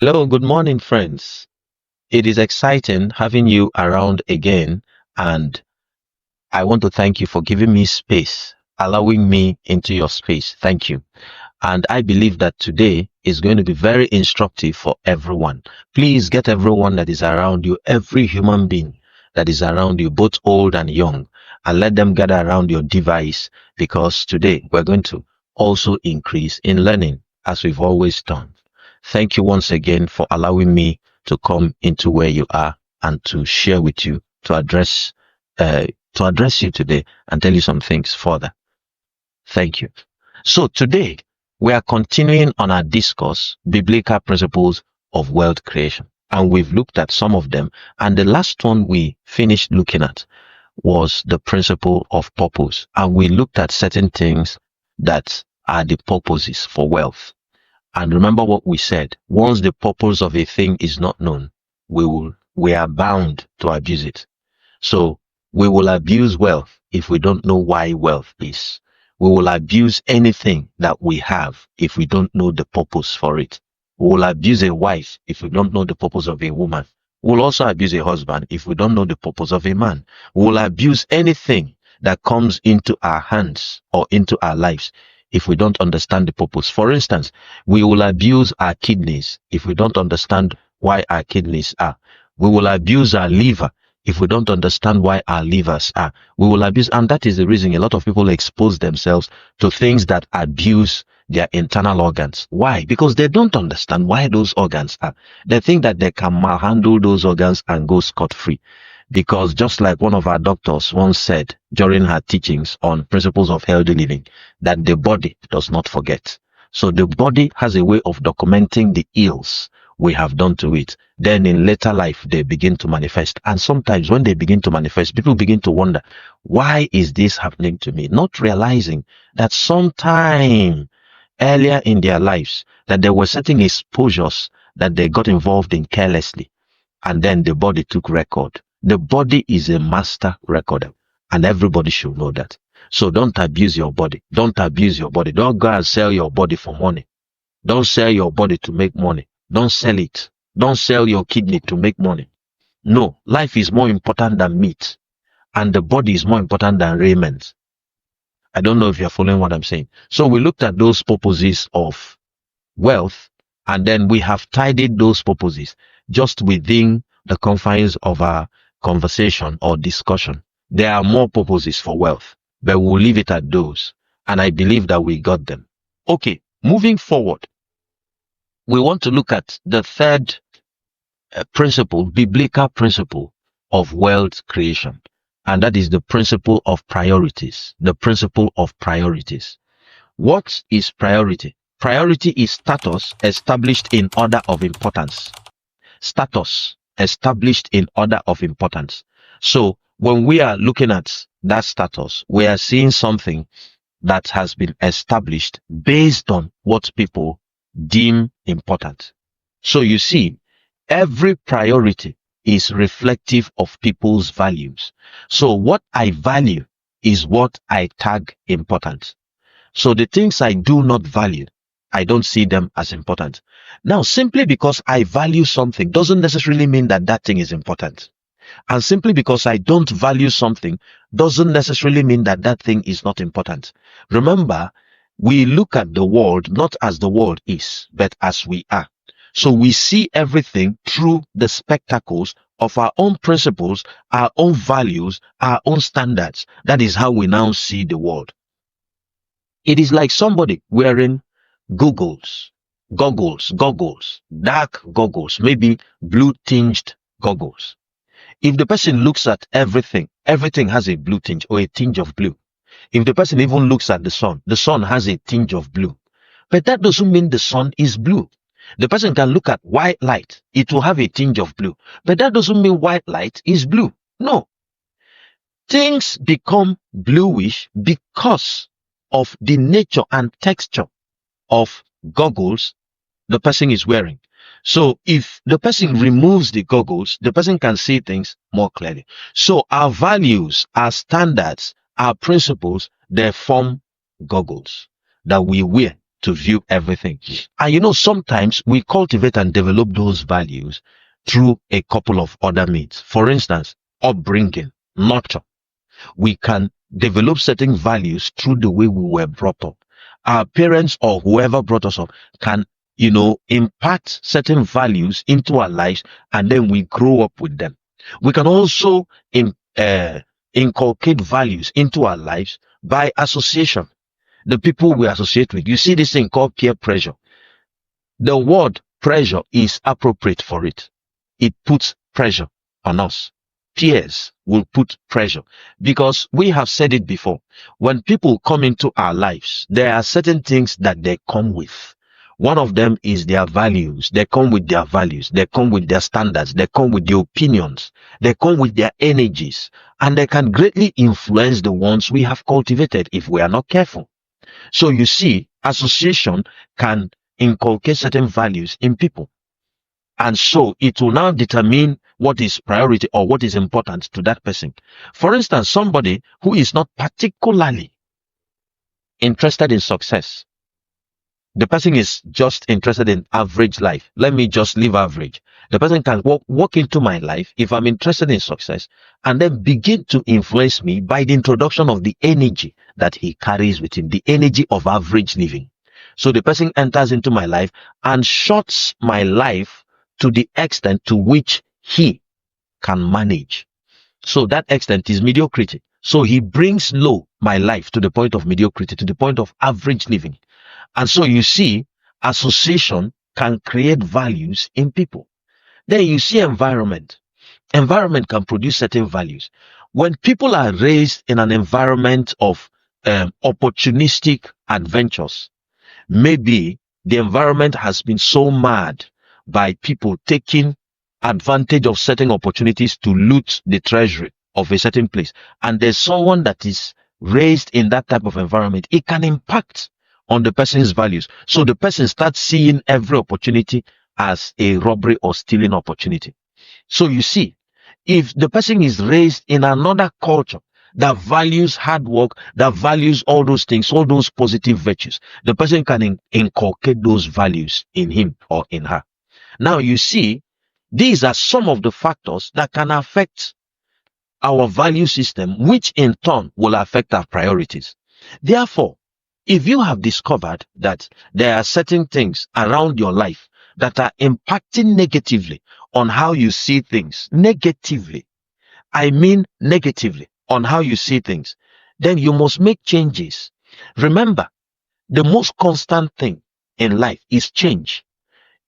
Hello, good morning, friends. It is exciting having you around again, and I want to thank you for giving me space, allowing me into your space. Thank you. And I believe that today is going to be very instructive for everyone. Please get everyone that is around you, every human being that is around you, both old and young, and let them gather around your device because today we're going to also increase in learning as we've always done. Thank you once again for allowing me to come into where you are and to share with you uh, to address you today and tell you some things further. Thank you. So today we are continuing on our discourse, biblical principles of wealth creation. And we've looked at some of them. And the last one we finished looking at was the principle of purpose. And we looked at certain things that are the purposes for wealth. And remember what we said. Once the purpose of a thing is not known, we are bound to abuse it. So we will abuse wealth if we don't know why wealth is. We will abuse anything that we have if we don't know the purpose for it. We will abuse a wife if we don't know the purpose of a woman. We will also abuse a husband if we don't know the purpose of a man. We will abuse anything that comes into our hands or into our lives if we don't understand the purpose. For instance, we will abuse our kidneys if we don't understand why our kidneys are. We will abuse our liver if we don't understand why our livers are. We will abuse, and that is the reason a lot of people expose themselves to things that abuse their internal organs. Why? Because they don't understand why those organs are. They think that they can handle those organs and go scot-free. Because just like one of our doctors once said during her teachings on principles of healthy living, that the body does not forget. So the body has a way of documenting the ills we have done to it. Then in later life, they begin to manifest. And sometimes when they begin to manifest, people begin to wonder, why is this happening to me? Not realizing that sometime earlier in their lives, that there were certain exposures that they got involved in carelessly. And then the body took record. The body is a master recorder, and everybody should know that. So don't abuse your body. Don't abuse your body. Don't go and sell your body for money. Don't sell your body to make money. Don't sell it. Don't sell your kidney to make money. No, life is more important than meat, and the body is more important than raiment. I don't know if you're following what I'm saying. So we looked at those purposes of wealth, and then we have tidied those purposes just within the confines of our conversation or discussion. There are more purposes for wealth, but we'll leave it at those. And I believe that we got them. Okay, moving forward, we want to look at the third principle, biblical principle of wealth creation. And that is the principle of priorities. The principle of priorities. What is priority? Priority is status established in order of importance. Status established in order of importance. So when we are looking at that status, we are seeing something that has been established based on what people deem important. So you see, every priority is reflective of people's values. So what I value is what I tag important. So the things I do not value, I don't see them as important. Now, simply because I value something doesn't necessarily mean that that thing is important. And simply because I don't value something doesn't necessarily mean that that thing is not important. Remember, we look at the world not as the world is, but as we are. So we see everything through the spectacles of our own principles, our own values, our own standards. That is how we now see the world. It is like somebody wearing goggles, dark goggles, maybe blue tinged goggles. If the person looks at everything, everything has a blue tinge or a tinge of blue. If the person even looks at the sun has a tinge of blue. But that doesn't mean the sun is blue. The person can look at white light, it will have a tinge of blue. But that doesn't mean white light is blue. No. Things become bluish because of the nature and texture of goggles the person is wearing. So if the person removes the goggles, the person can see things more clearly. So our values, our standards, our principles, they form goggles that we wear to view everything. And sometimes we cultivate and develop those values through a couple of other means. For instance, upbringing, nurture. We can develop certain values through the way we were brought up. Our parents or whoever brought us up can, impart certain values into our lives, and then we grow up with them. We can also inculcate values into our lives by association. The people we associate with. You see this thing called peer pressure. The word pressure is appropriate for it. It puts pressure on us. Peers will put pressure because we have said it before. When people come into our lives, there are certain things that they come with. One of them is their values. They come with their values. They come with their standards. They come with their opinions. They come with their energies, and they can greatly influence the ones we have cultivated if we are not careful. So you see, association can inculcate certain values in people. And so it will now determine what is priority or what is important to that person. For instance, somebody who is not particularly interested in success. The person is just interested in average life. Let me just live average. The person can walk into my life if I'm interested in success and then begin to influence me by the introduction of the energy that he carries with him, the energy of average living. So the person enters into my life and shuts my life to the extent to which he can manage. So that extent is mediocrity. So he brings low my life to the point of mediocrity, to the point of average living. And so you see, association can create values in people. Then you see environment. Environment can produce certain values. When people are raised in an environment of opportunistic adventures, maybe the environment has been so mad by people taking advantage of certain opportunities to loot the treasury of a certain place, and there's someone that is raised in that type of environment, it can impact on the person's values. So the person starts seeing every opportunity as a robbery or stealing opportunity. So you see, if the person is raised in another culture that values hard work, that values all those things, all those positive virtues, the person can inculcate those values in him or in her. Now you see, these are some of the factors that can affect our value system, which in turn will affect our priorities. Therefore, if you have discovered that there are certain things around your life that are impacting negatively on how you see things, negatively, I mean negatively on how you see things, then you must make changes. Remember, the most constant thing in life is change.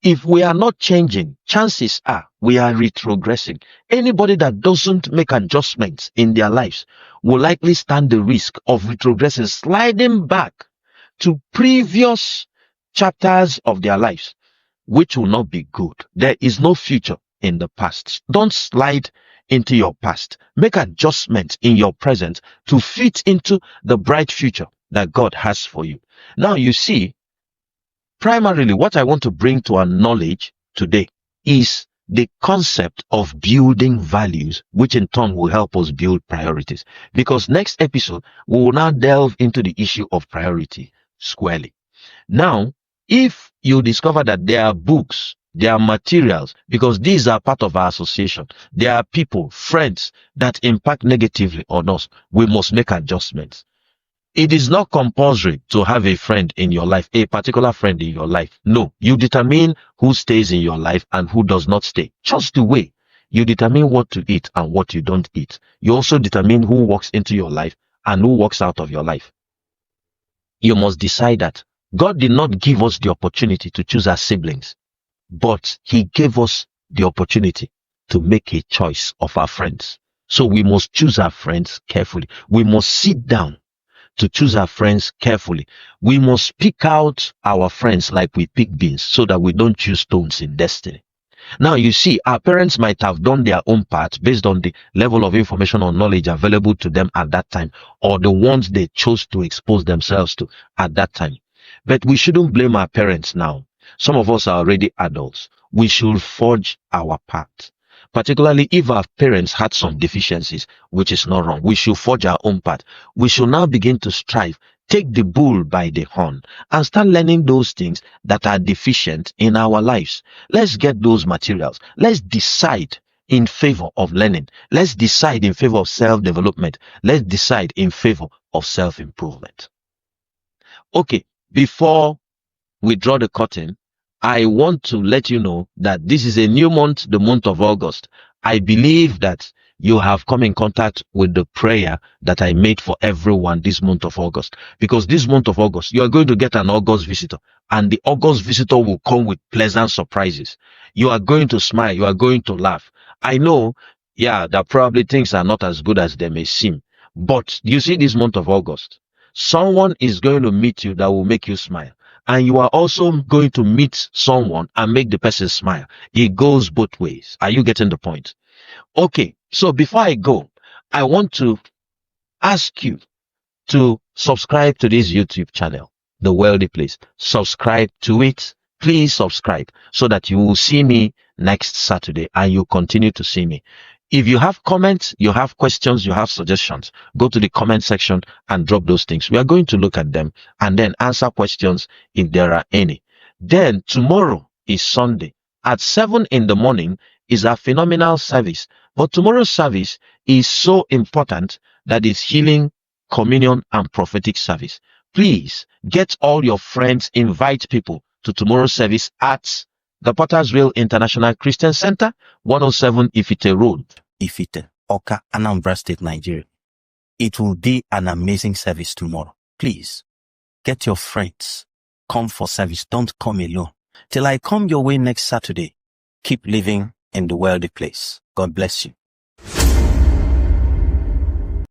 If we are not changing, chances are we are retrogressing. Anybody that doesn't make adjustments in their lives will likely stand the risk of retrogressing, sliding back to previous chapters of their lives, which will not be good. There is no future in the past. Don't slide into your past. Make adjustments in your present to fit into the bright future that God has for you. Now you see, primarily what I want to bring to our knowledge today is the concept of building values, which in turn will help us build priorities. Because next episode, we will now delve into the issue of priority squarely. Now, if you discover that there are books, there are materials, because these are part of our association, there are people, friends that impact negatively on us, we must make adjustments. It is not compulsory to have a friend in your life, a particular friend in your life. No, you determine who stays in your life and who does not stay. Just the way you determine what to eat and what you don't eat. You also determine who walks into your life and who walks out of your life. You must decide that God did not give us the opportunity to choose our siblings, but He gave us the opportunity to make a choice of our friends. So we must choose our friends carefully. We must sit down to choose our friends carefully. We must pick out our friends like we pick beans so that we don't choose stones in destiny. Now you see, our parents might have done their own part based on the level of information or knowledge available to them at that time, or the ones they chose to expose themselves to at that time. But we shouldn't blame our parents now. Some of us are already adults. We should forge our path. Particularly if our parents had some deficiencies, which is not wrong. We should forge our own path. We should now begin to strive, take the bull by the horn and start learning those things that are deficient in our lives. Let's get those materials. Let's decide in favor of learning. Let's decide in favor of self-development. Let's decide in favor of self-improvement. Okay, before we draw the curtain, I want to let you know that this is a new month, the month of August. I believe that you have come in contact with the prayer that I made for everyone this month of August. Because this month of August, you are going to get an August visitor. And the August visitor will come with pleasant surprises. You are going to smile. You are going to laugh. I know, that probably things are not as good as they may seem. But you see this month of August, someone is going to meet you that will make you smile. And you are also going to meet someone and make the person smile. It goes both ways. Are you getting the point? Okay, so before I go, I want to ask you to subscribe to this YouTube channel, The Wealthy Place. Subscribe to it. Please subscribe so that you will see me next Saturday and you continue to see me. If you have comments, you have questions, you have suggestions, go to the comment section and drop those things. We are going to look at them and then answer questions if there are any. Then tomorrow is Sunday. At 7 in the morning is a phenomenal service. But tomorrow's service is so important that it's healing, communion, and prophetic service. Please get all your friends, invite people to tomorrow's service at the Pottersville International Christian Center, 107 Ifite Road, Ifite, Oka, Anambra State, Nigeria. It will be an amazing service tomorrow. Please get your friends. Come for service. Don't come alone. Till I come your way next Saturday, keep living in the wealthy place. God bless you.